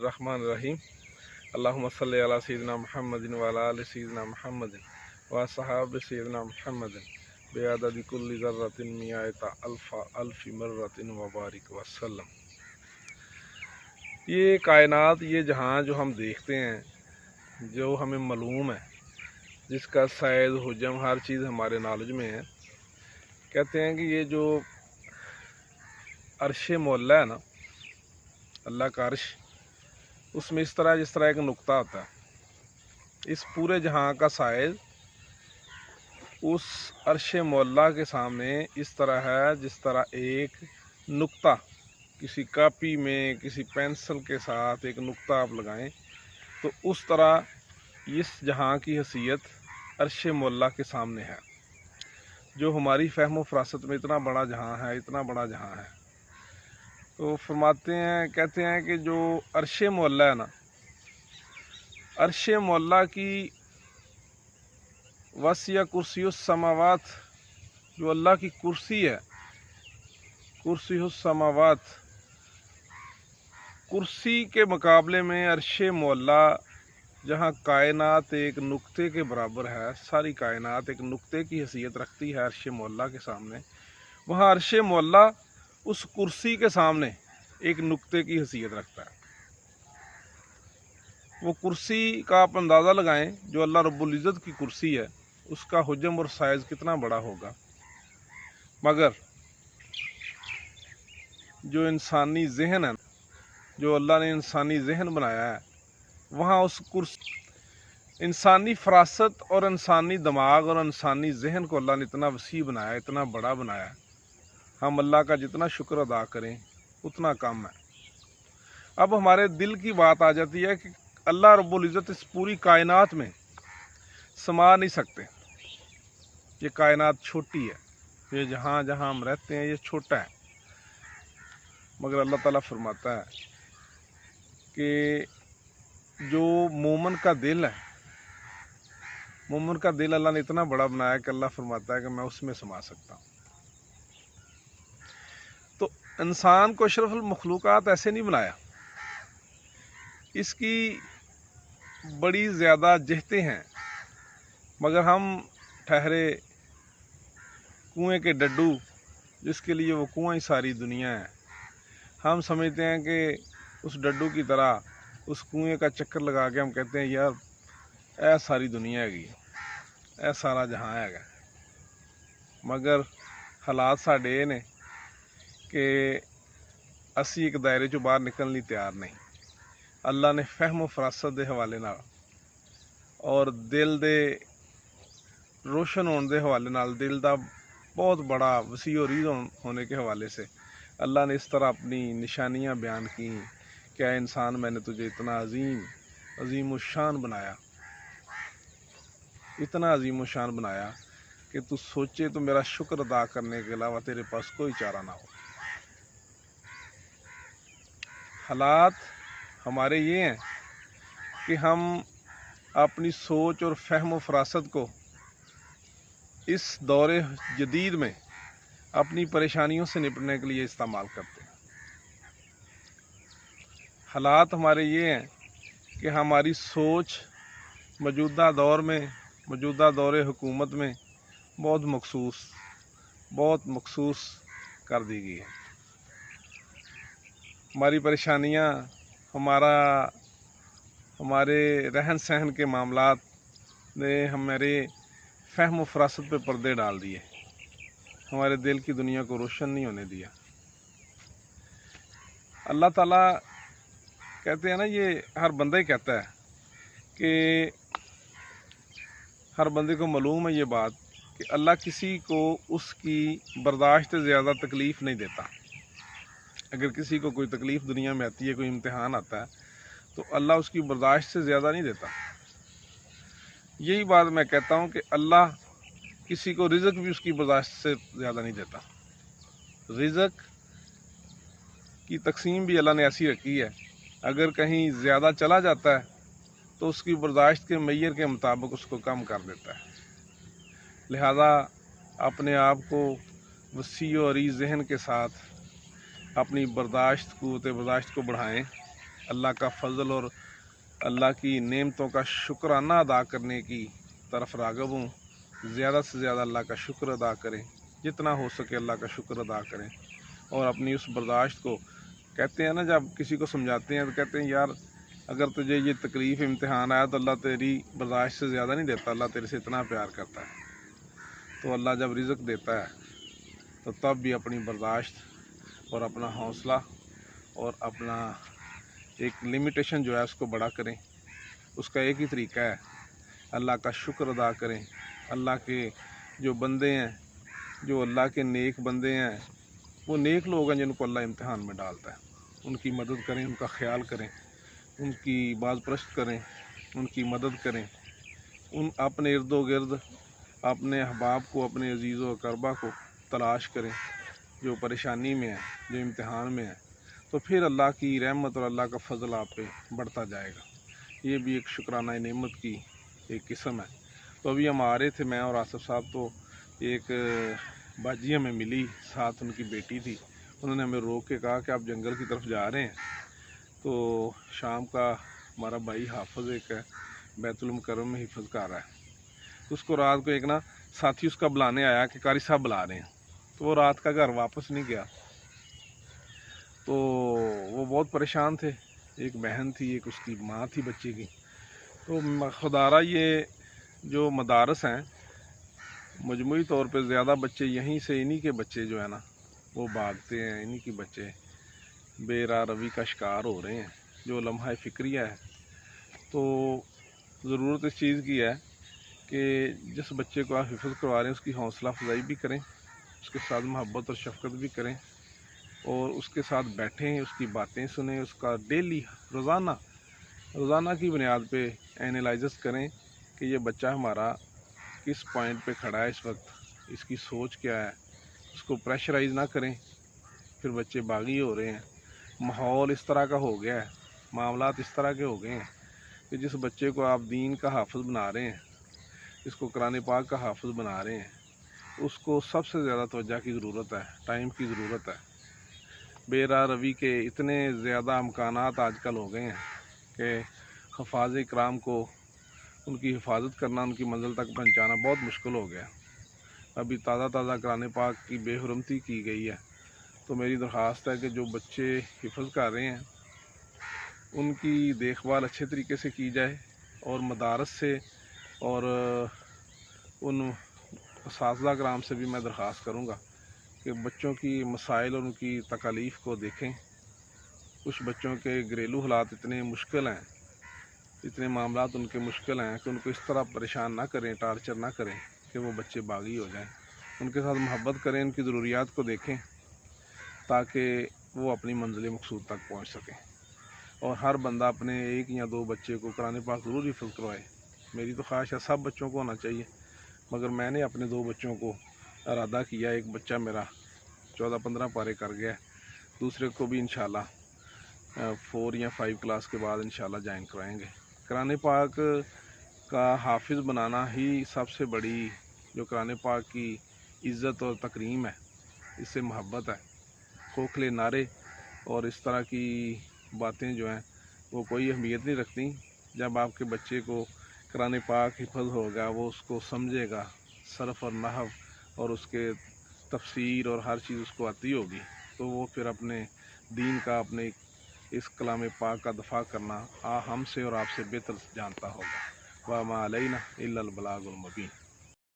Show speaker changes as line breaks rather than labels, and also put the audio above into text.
बिस्मिल्लाहिर्रहमानिर्रहीम। अल्लाहुम्मा सल्लि अला सय्यिदिना मुहम्मदिन व अला आलि सय्यिदिना मुहम्मदिन व अस्हाबि सय्यिदिना मुहम्मदिन बिअददि कुल्लि ज़र्रतिन मियाता अल्फ़ि मर्रतिन व बारिक वसल्लम। ये कायनात, ये जहाँ जो हम देखते हैं, जो हमें मालूम है, जिसका साइज़ हुजम हर चीज़ हमारे नॉलेज में है, कहते हैं कि ये जो अर्श मौला है ना, अल्लाह का अर्श, उसमें इस तरह जिस तरह एक नुक्ता होता है, इस पूरे जहाँ का साइज़ उस अर्श मौला के सामने इस तरह है जिस तरह एक नुक्ता किसी कापी में किसी पेंसिल के साथ एक नुक्ता आप लगाएं तो उस तरह इस जहाँ की हैसियत अर्श मौला के सामने है। जो हमारी फ़हम फ़रासत में इतना बड़ा जहाँ है, इतना बड़ा जहाँ है, तो फरमाते हैं, कहते हैं कि जो अर्श मौला है ना, अर्श मौला की वसिया कुर्सियुस समावात, जो अल्लाह की कुर्सी है, कुर्सियुस समावात, कुर्सी के मुकाबले में अर्श मौला, जहाँ कायनात एक नुक्ते के बराबर है, सारी कायनात एक नुक्ते की हैसियत रखती है अर्श मौला के सामने, वहाँ अर्श मौला उस कुर्सी के सामने एक नुक्ते की हैसियत रखता है। वो कुर्सी का आप अंदाज़ा लगाएं, जो अल्लाह रब्बुल इज़्ज़त की कुर्सी है, उसका हुजम और साइज़ कितना बड़ा होगा। मगर जो इंसानी जहन है, जो अल्लाह ने इंसानी जहन बनाया है, वहाँ उस कुर्सी, इंसानी फरासत और इंसानी दिमाग और इंसानी जहन को अल्लाह ने इतना वसी बनाया, इतना बड़ा बनाया, हम अल्लाह का जितना शुक्र अदा करें उतना कम है। अब हमारे दिल की बात आ जाती है कि अल्लाह रब्बुल इज़्ज़त इस पूरी कायनात में समा नहीं सकते, ये कायनात छोटी है, ये जहाँ जहाँ हम रहते हैं ये छोटा है। मगर अल्लाह ताला फरमाता है कि जो मोमन का दिल है, मोमन का दिल अल्लाह ने इतना बड़ा बनाया कि अल्लाह फरमाता है कि मैं उसमें समा सकता हूँ। तो इंसान को अशरफुल मखलूक़ात ऐसे नहीं बनाया, इसकी बड़ी ज़्यादा जहतें हैं, मगर हम ठहरे कुएं के डड्डू, जिसके लिए वो कुआं ही सारी दुनिया है। हम समझते हैं कि उस डड्डू की तरह उस कुएं का चक्कर लगा के हम कहते हैं यार ऐ सारी दुनिया हैगी, ऐ सारा जहां हैगा। मगर हालात साडे ये ने कि असी एक दायरे चों बाहर निकलने तैयार नहीं। अल्लाह ने फहम फरासत के हवाले नाल और दिल दे रोशन होने के हवाले नाल, दिल का बहुत बड़ा वसी और रीज़ होने के हवाले से अल्लाह ने इस तरह अपनी निशानियां बयान की। क्या इंसान, मैंने तुझे इतना अजीम शान बनाया, इतना अजीम शान बनाया कि तू सोचे तो मेरा शुक्र अदा करने के अलावा तेरे पास कोई चारा ना हो। हालात हमारे ये हैं कि हम अपनी सोच और फहम फरासत को इस दौरे जदीद में अपनी परेशानियों से निपटने के लिए इस्तेमाल करते हैं। हालात हमारे ये हैं कि हमारी सोच मौजूदा दौर में, मौजूदा दौरे हुकूमत में बहुत मखसूस कर दी गई है। हमारी परेशानियां, हमारे रहन सहन के मामलात ने हमारे फहम फरासत पे पर्दे डाल दिए, हमारे दिल की दुनिया को रोशन नहीं होने दिया। अल्लाह ताला कहते हैं ना, ये हर बंदा ही कहता है कि हर बंदे को मालूम है ये बात कि अल्लाह किसी को उसकी बर्दाश्त से ज़्यादा तकलीफ़ नहीं देता। अगर किसी को कोई तकलीफ़ दुनिया में आती है, कोई इम्तिहान आता है, तो अल्लाह उसकी बर्दाश्त से ज़्यादा नहीं देता। यही बात मैं कहता हूँ कि अल्लाह किसी को रिज़्क़ भी उसकी बर्दाश्त से ज़्यादा नहीं देता। रिज़्क़ की तकसीम भी अल्लाह ने ऐसी रखी है, अगर कहीं ज़्यादा चला जाता है तो उसकी बर्दाश्त के मय्यर के मुताबिक उसको कम कर देता है। लिहाजा अपने आप को वसी और जहन के साथ अपनी बर्दाश्त को बढ़ाएं اللہ کا فضل اور اللہ کی نعمتوں کا شکرانہ ادا کرنے کی طرف راغب ہوں۔ زیادہ سے زیادہ اللہ کا شکر ادا کریں، جتنا ہو سکے اللہ کا شکر ادا کریں، اور اپنی اس برداشت کو، کہتے ہیں نا جب کسی کو سمجھاتے ہیں تو کہتے ہیں یار اگر تجھے یہ تکلیف امتحان آیا تو اللہ تیری برداشت سے زیادہ نہیں دیتا، اللہ تیرے سے اتنا پیار کرتا ہے۔ تو اللہ جب رزق دیتا ہے تو تب بھی اپنی برداشت اور اپنا حوصلہ اور اپنا ایک لمیٹیشن جو ہے اس کو بڑا کریں۔ اس کا ایک ہی طریقہ ہے، اللہ کا شکر ادا کریں۔ اللہ کے جو بندے ہیں، جو اللہ کے نیک بندے ہیں، وہ نیک لوگ ہیں جن کو اللہ امتحان میں ڈالتا ہے، ان کی مدد کریں، ان کا خیال کریں، ان کی باز پرست کریں، ان کی مدد کریں، ان اپنے ارد و گرد اپنے احباب کو، اپنے عزیز و اقربا کو تلاش کریں جو پریشانی میں ہے، جو امتحان میں ہے، تو پھر اللہ کی رحمت اور اللہ کا فضل آپ پہ بڑھتا جائے گا۔ یہ بھی ایک شکرانہ نعمت کی ایک قسم ہے۔ تو ابھی ہم آ رہے تھے، میں اور آصف صاحب، تو ایک باجی ہمیں ملی، ساتھ ان کی بیٹی تھی۔ انہوں نے ہمیں روک کے کہا کہ آپ جنگل کی طرف جا رہے ہیں، تو شام کا ہمارا بھائی حافظ ایک ہے، بیت المکرم میں حفظ کر رہا ہے، اس کو رات کو ایک نا ساتھی اس کا بلانے آیا کہ قاری صاحب بلا رہے ہیں، تو وہ رات کا گھر واپس نہیں گیا۔ تو وہ بہت پریشان تھے، ایک بہن تھی، ایک اس کی ماں تھی بچے کی۔ تو خدارہ یہ جو مدارس ہیں مجموعی طور پہ زیادہ بچے یہیں سے، انہی کے بچے جو ہے نا وہ بھاگتے ہیں، انہی کے بچے بے راہ روی کا شکار ہو رہے ہیں، جو لمحہ فکریہ ہے۔ تو ضرورت اس چیز کی ہے کہ جس بچے کو آپ حفظ کروا رہے ہیں اس کی حوصلہ افزائی بھی کریں، اس کے ساتھ محبت اور شفقت بھی کریں، اور اس کے ساتھ بیٹھیں، اس کی باتیں سنیں، اس کا ڈیلی روزانہ کی بنیاد پہ اینالائزس کریں کہ یہ بچہ ہمارا کس پوائنٹ پہ کھڑا ہے اس وقت، اس کی سوچ کیا ہے۔ اس کو پریشرائز نہ کریں، پھر بچے باغی ہو رہے ہیں۔ ماحول اس طرح کا ہو گیا ہے، معاملات اس طرح کے ہو گئے ہیں کہ جس بچے کو آپ دین کا حافظ بنا رہے ہیں، اس کو قرآن پاک کا حافظ بنا رہے ہیں، اس کو سب سے زیادہ توجہ کی ضرورت ہے، ٹائم کی ضرورت ہے۔ بے راہ روی کے اتنے زیادہ امکانات آج کل ہو گئے ہیں کہ حفاظ کرام کو ان کی حفاظت کرنا، ان کی منزل تک پہنچانا بہت مشکل ہو گیا۔ ابھی تازہ قرآن پاک کی بے حرمتی کی گئی ہے، تو میری درخواست ہے کہ جو بچے حفظ کر رہے ہیں ان کی دیکھ بھال اچھے طریقے سے کی جائے، اور مدارس سے اور ان اساتذہ کرام سے بھی میں درخواست کروں گا کہ بچوں کی مسائل اور ان کی تکالیف کو دیکھیں۔ کچھ بچوں کے گھریلو حالات اتنے مشکل ہیں، اتنے معاملات ان کے مشکل ہیں کہ ان کو اس طرح پریشان نہ کریں، ٹارچر نہ کریں کہ وہ بچے باغی ہو جائیں۔ ان کے ساتھ محبت کریں، ان کی ضروریات کو دیکھیں تاکہ وہ اپنی منزل مقصود تک پہنچ سکیں۔ اور ہر بندہ اپنے ایک یا دو بچے کو قرآن پاک ضرور حفظ کروائے۔ میری تو خواہش ہے سب بچوں کو ہونا چاہیے، مگر میں نے اپنے 2 بچوں کو ارادہ کیا، ایک بچہ میرا 14-15 پارے کر گیا ہے، دوسرے کو بھی انشاءاللہ 4 یا 5 کلاس کے بعد انشاءاللہ جوائن کرائیں گے۔ قرآن پاک کا حافظ بنانا ہی سب سے بڑی جو قرآن پاک کی عزت اور تکریم ہے، اس سے محبت ہے۔ کھوکھلے نعرے اور اس طرح کی باتیں جو ہیں وہ کوئی اہمیت نہیں رکھتی۔ جب آپ کے بچے کو قرآن پاک حفظ ہوگا، وہ اس کو سمجھے گا، صرف اور نحو اور اس کے تفسیر اور ہر چیز اس کو آتی ہوگی، تو وہ پھر اپنے دین کا، اپنے اس کلام پاک کا دفاع کرنا ہم سے اور آپ سے بہتر جانتا ہوگا۔ وَمَا عَلَيْنَا إِلَّا الْبَلَاغُ الْمُبِينُ۔